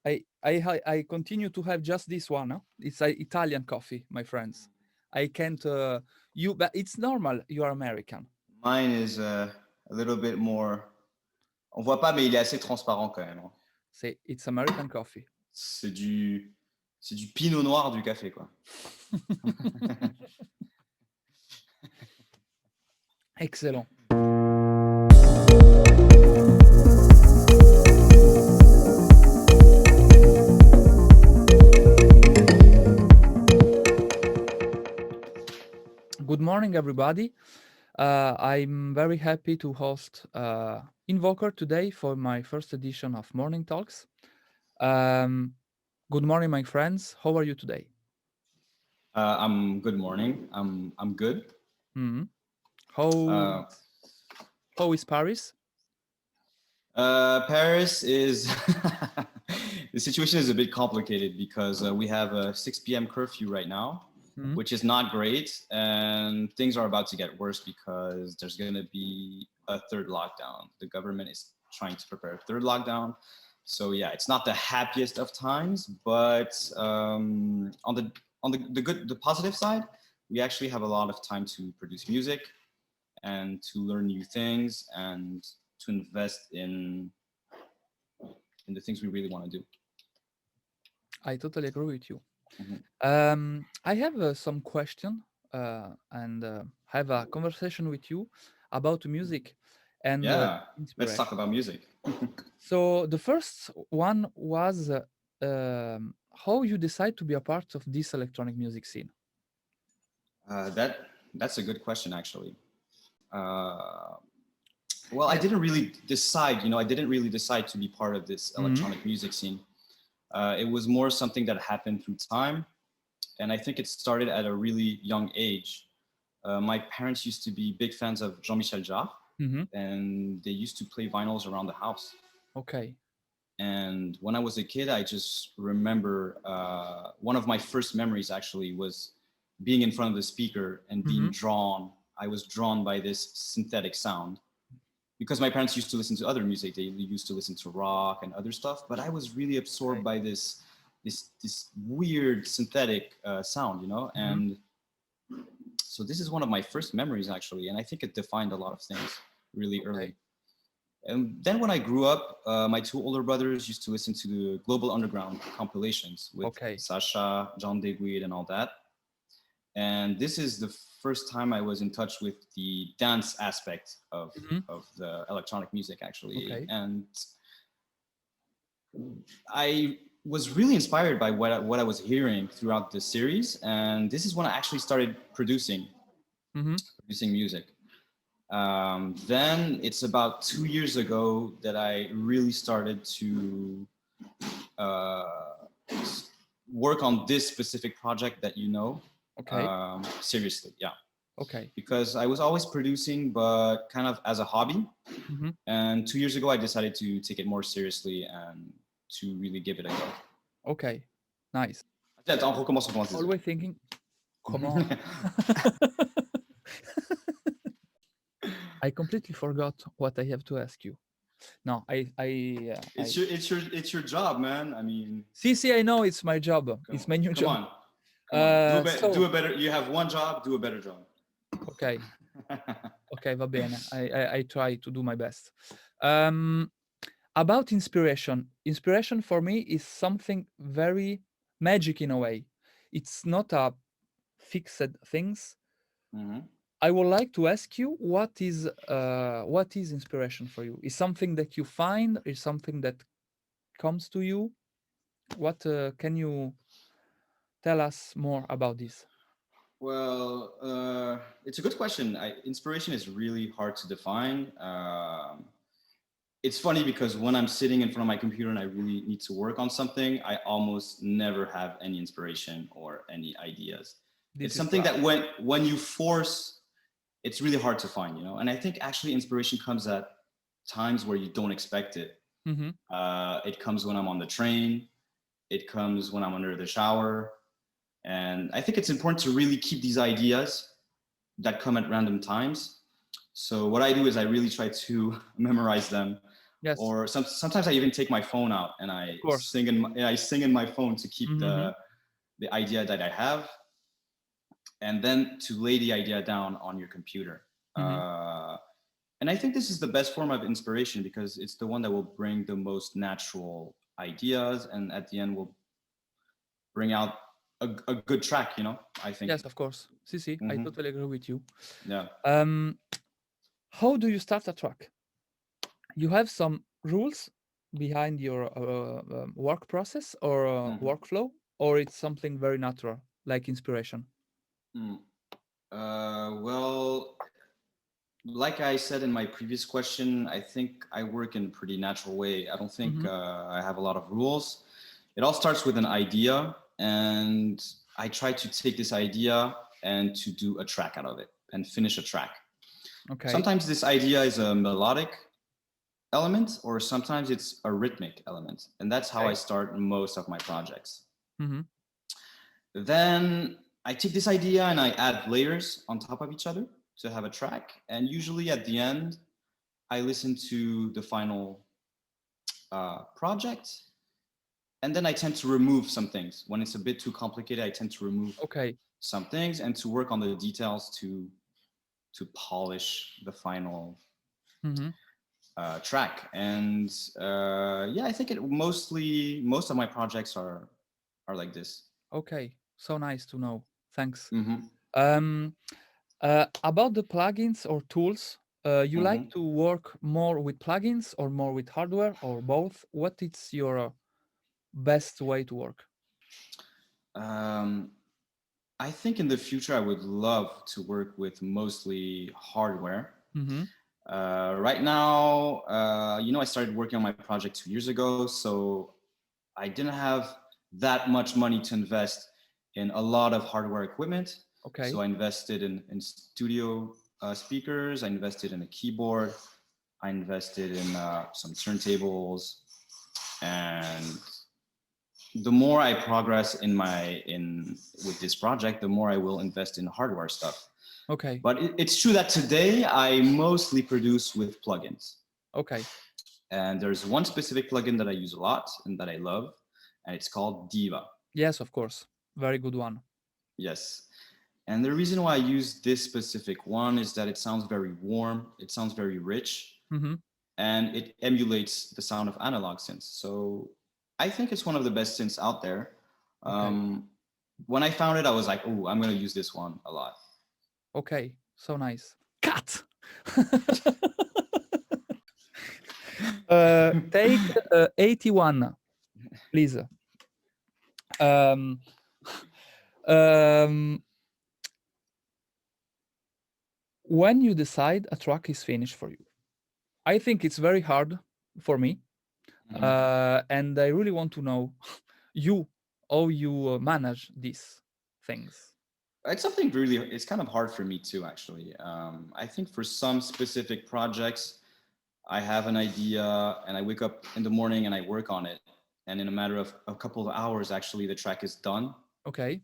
I continue to have just this one. Huh? It's Italian coffee, my friends. I can't. But it's normal. You are American. Mine is a little bit more. On voit pas, mais il est assez transparent quand même, hein. Say it's American coffee. C'est du, c'est du pinot noir du café, quoi. Excellent. Good morning, everybody. I'm very happy to host INVOKER today for my first edition of Morning Talks. Good morning, my friends. How are you today? I'm good morning. I'm good. Mhm. How Uh, how is Paris? Paris is the situation is a bit complicated because we have a 6 p.m. curfew right now, Mhm. which is not great, and things are about to get worse because there's going to be a third lockdown. The government is trying to prepare a third lockdown. So yeah, it's not the happiest of times, but on the positive side, we actually have a lot of time to produce music and to learn new things and to invest in the things we really want to do. I totally agree with you. Mhm. I have some question and have a conversation with you about music and Yeah, let's talk inspiration. about music. So the first one was how you decide to be a part of this electronic music scene. That's a good question, actually. Uh, well, I Yeah. didn't really decide. I didn't really decide to be part of this Hmm. electronic music scene. It was more something that happened through time, and I think it started at a really young age. My parents used to be big fans of Jean-Michel Jarre, Hmm. and they used to play vinyls around the house. Okay. And when I was a kid, I just remember one of my first memories actually was being in front of the speaker and being Hmm. drawn. I was drawn by this synthetic sound because my parents used to listen to other music. They used to listen to rock and other stuff, but I was really absorbed Okay. by this weird synthetic sound. Hmm. And so this is one of my first memories actually, and I think it defined a lot of things really Okay. early. And then when I grew up, my two older brothers used to listen to the Global Underground compilations with Okay. Sasha, John Digweed, and all that. And this is the first time I was in touch with the dance aspect Hmm. of the electronic music, actually. Okay. And I was really inspired by what I was hearing throughout the series. And this is when I actually started Hmm. producing music. Then it's about 2 years ago that I really started to uh, work on this specific project that Okay. seriously. Yeah, Okay. because I was always producing, but kind of as a hobby. Hmm. And 2 years ago, I decided to take it more seriously and to really give it a go. Okay. Nice. Attends, on recommence, on recommence, Always thinking, come on. désolé. I completely forgot what I have to ask you. No, I. It's your job, man. I mean, See, see, I know it's my job. come It's on, my new come job. on, come on. Do So a better. You have one job. Do a better job. okay, okay, va bene. I try to do my best. Um, about inspiration. Inspiration for me is something very magic in a way. It's not a fixed things. Mhm. I would like to ask you what is inspiration for you? Is something that you find? Is something that comes to you? What can you tell us more about this? Well, it's a good question. Inspiration is really hard to define. It's funny because when I'm sitting in front of my computer and I really need to work on something, I almost never have any inspiration or any ideas. It's This is something class. that when you force, it's really hard to find. And I think actually inspiration comes at times where you don't expect it. Mm-hmm. It comes when I'm on the train. It comes when I'm under the shower. And I think it's important to really keep these ideas that come at random times. So what I do is I really try to memorize them Yes, or sometimes I even take my phone out and of course. I sing in my phone to keep Mm-hmm. the idea that I have, and then to lay the idea down on your computer. Mm-hmm. And I think this is the best form of inspiration because it's the one that will bring the most natural ideas, and at the end will bring out a good track. I think. Yes, of course. See, I Hmm. totally agree with you. Yeah. Um, how do you start a track? You have some rules behind your work process or Hmm. workflow, or it's something very natural, like inspiration? Mm. Well, like I said in my previous question, I think I work in a pretty natural way. I don't think Mm-hmm. I have a lot of rules. It all starts with an idea, and I try to take this idea and to do a track out of it and finish a track. Okay. Sometimes this idea is a melodic element, or sometimes it's a rhythmic element. And that's how I Okay. start most of my projects. Mm-hmm. Then I take this idea and I add layers on top of each other to have a track. And usually at the end, I listen to the final project. And then I tend to remove some things. When it's a bit too complicated, I tend to remove Okay. some things and to work on the details to polish the final Mm-hmm. track. And yeah, I think most of my projects are like this. Okay. So nice to know. Thanks. Mm-hmm. Um, about the plugins or tools, you like Mm-hmm. to work more with plugins or more with hardware or both? What is your best way to work? Um, I think in the future I would love to work with mostly hardware. Mm-hmm. Right now, I started working on my project 2 years ago, so I didn't have that much money to invest in a lot of hardware equipment. So Okay. I invested in studio speakers, I invested in a keyboard, I invested in some turntables, and the more I progress in with this project, the more I will invest in hardware stuff. Okay. But it's true that today I mostly produce with plugins. Okay. And there's one specific plugin that I use a lot and that I love, and it's called Diva. Yes, of course. Very good one. Yes. And the reason why I use this specific one is that it sounds very warm, it sounds very rich, Mm-hmm. and it emulates the sound of analog synths. So I think it's one of the best synths out there. Okay. Um, when I found it, I was like, oh, I'm going to use this one a lot. Okay. So nice. Cut. Take 81, please. Um, um, when you decide a track is finished for you, I think it's very hard for me, Mhm. and I really want to know you how you manage these things. It's kind of hard for me too, actually. I think for some specific projects, I have an idea and I wake up in the morning and I work on it. And in a matter of a couple of hours, actually, the track is done Okay.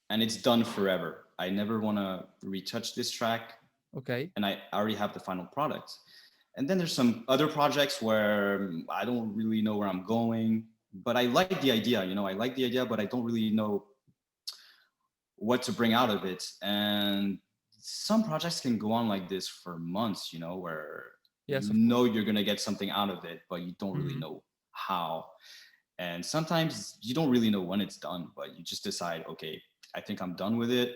and it's done forever. I never want to retouch this track, Okay. and I already have the final product. And then there's some other projects where I don't really know where I'm going, but I like the idea. I like the idea, but I don't really know what to bring out of it. And some projects can go on like this for months, where Yes, of course. you're going to get something out of it, but you don't really Hmm. know how. And sometimes you don't really know when it's done, but you just decide, okay, I think I'm done with it.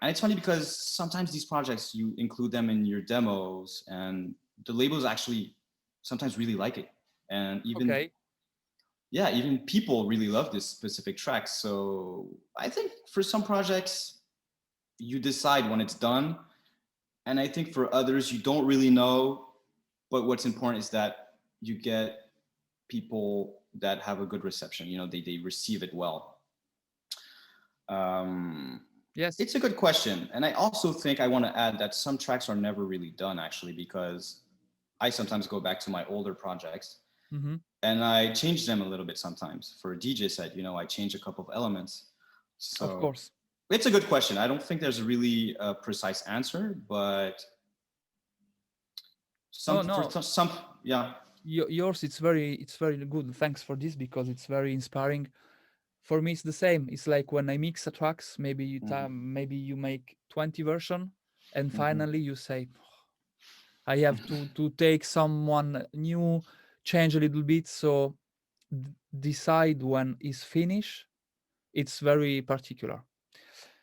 And it's funny because sometimes these projects, you include them in your demos, and the labels actually sometimes really like it. And Okay. even people really love this specific track. So I think for some projects, you decide when it's done. And I think for others, you don't really know. But what's important is that you get people that have a good reception. They receive it well. Um, Yes. it's a good question. And I also think I want to add that some tracks are never really done, actually, because I sometimes go back to my older projects Hmm. and I change them a little bit sometimes. For a DJ set, I change a couple of elements. Of So course. it's a good question. I don't think there's a really precise answer, but No, for no. some, yeah. yours, it's very good. Thanks for this because it's very inspiring. For me, it's the same. It's like when I mix a tracks, maybe maybe you make 20 version, and Hmm. finally you say, I have to take someone new, change a little bit. So decide when is finished. It's very particular.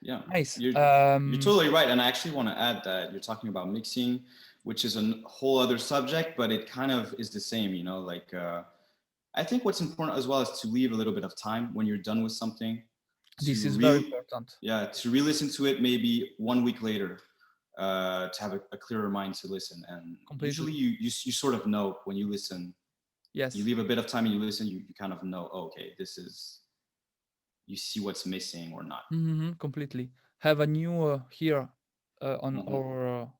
Yeah, Nice. you're totally right, and I actually want to add that you're talking about mixing, which is a whole other subject, but it kind of is the same. You know, like I think what's important as well is to leave a little bit of time when you're done with something This to is very important. yeah, to re-listen to it maybe 1 week later, to have a clearer mind to listen. And Completely. usually you sort of know when you listen, you Yes. leave a bit of time and you listen, you kind of know, oh, okay, this is, you see what's missing or not. Completely. Have a new here on Hmm. our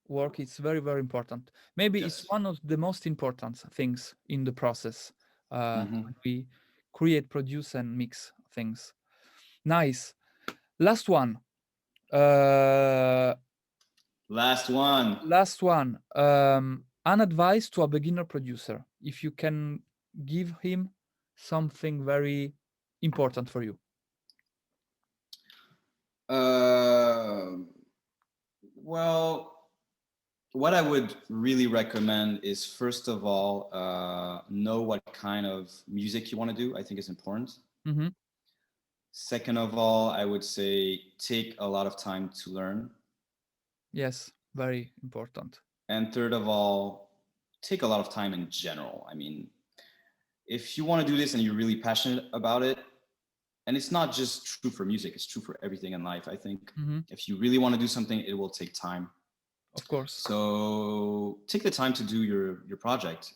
work. It's very important. Maybe it's Yes. one of the most important things in the process Hmm. when we create, produce, and mix things. Nice. Last one. Uh, Last one. Last one. An advice to a beginner producer. If you can give him something very important for you. Well, what I would really recommend is, first of all, know what kind of music you want to do. I think is important. Mm-hmm. Second of all, I would say take a lot of time to learn. Yes, very important. And third of all, take a lot of time in general. I mean, if you want to do this and you're really passionate about it, and it's not just true for music, it's true for everything in life. I think Mm-hmm. if you really want to do something, it will take time. Of course. So take the time to do your project.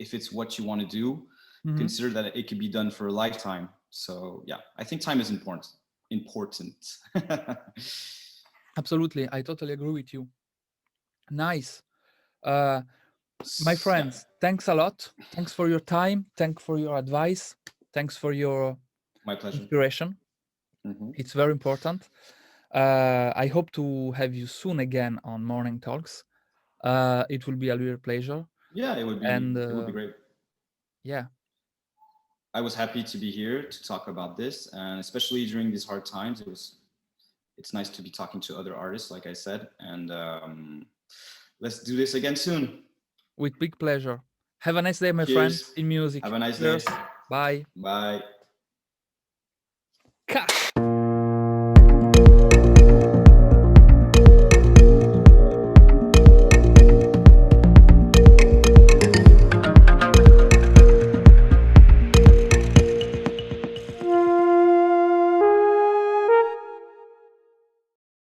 If it's what you want to do, Mm-hmm. consider that it could be done for a lifetime. So yeah, I think time is important. Important. Absolutely. I totally agree with you. Nice. Uh, my Yeah, friends, thanks a lot. Thanks for your time. Thanks for your advice. Thanks for your my pleasure. inspiration. Hmm. It's very important. I hope to have you soon again on Morning Talks. It will be a real pleasure. Yeah, And it would be great. yeah, I was happy to be here to talk about this, and especially during these hard times, it's nice to be talking to other artists, like I said, and let's do this again soon. with big pleasure. Have a nice day, my friends, Cheers. in Have music. a nice day. Cheers. Bye. Bye. Ka!